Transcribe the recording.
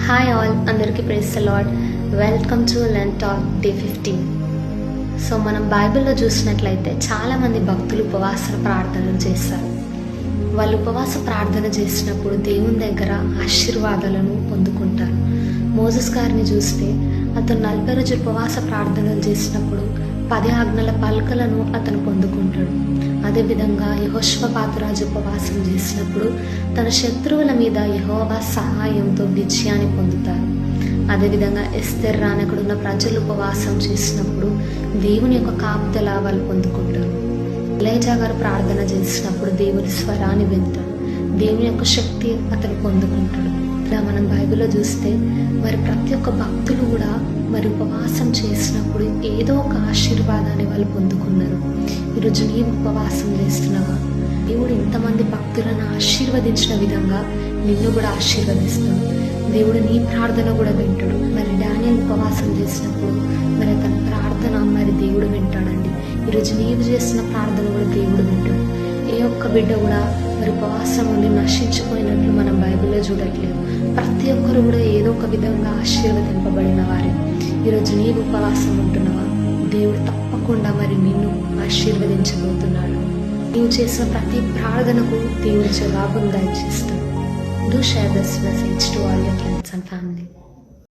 Hi all, అందరికీ praise the Lord. Welcome to Lent talk day 15. So మనం బైబిల్లో చూసినట్లయితే చాలామంది భక్తులు ఉపవాస ప్రార్థనలు చేస్తారు. వాళ్ళు ఉపవాస ప్రార్థన చేసినప్పుడు దేవుని దగ్గర ఆశీర్వాదాలను పొందుకుంటారు. మోసెస్ గారిని చూస్తే అతను 40 రోజులు ఉపవాస ప్రార్థనలు చేసినప్పుడు 10 ఆజ్ఞల పలకలను అతను పొందుకుంటాడు. అదేవిధంగా యెహోషువపాతు రాజు ఉపవాసం చేసినప్పుడు తన శత్రువుల మీద యెహోవా సహాయంతో విజయాన్ని పొందుతారు. అదేవిధంగా ఎస్తేర్ రానక్కడున్న ప్రజలు ఉపవాసం చేసినప్పుడు దేవుని యొక్క కాపుదల వాళ్ళు పొందుకుంటారు. ఎలీషా గారు ప్రార్థన చేసినప్పుడు దేవుని స్వరాన్ని వింటాడు. దేవుని యొక్క శక్తి అతను పొందుకుంటాడు. ఇలా మనం బైబిల్లో చూస్తే మరి ప్రతి ఒక్క భక్తులు కూడా మరి ఉపవాసం చేసినప్పుడు ఏదో ఒక ఆశీర్వాదాన్ని వాళ్ళు పొందుకున్నారు. ఈరోజు నీవు ఉపవాసం చేస్తున్నావా? దేవుడు ఇంతమంది భక్తులను ఆశీర్వదించిన విధంగా నిన్ను కూడా ఆశీర్వదిస్తాడు. దేవుడు నీ ప్రార్థన కూడా వింటాడు. మరి డానియేల్ ఉపవాసం చేసినప్పుడు మరి అతని ప్రార్థన మరి దేవుడు వింటాడండి. ఈరోజు నీవు చేసిన ప్రార్థన కూడా దేవుడు వింటాడు. ఏ ఒక్క బిడ్డ కూడా మరి ఉపవాసం ఉండి నశించిపోయినట్లు మనం బైబిల్లో చూడట్లేదు. ప్రతి ఒక్కరు కూడా ఏదో ఒక విధంగా ఆశీర్వదింపబడిన వారే. ఈరోజు నీవు ఉపవాసం ఉంటున్నావా? దేవుడు తప్పకుండా మరి నిన్ను ఆశీర్వదించబోతున్నాడు. నీవు చేసిన ప్రతి ప్రార్థనకు దేవుడు జవాబును దయచేస్తాడు. Do share this message to all your friends and family.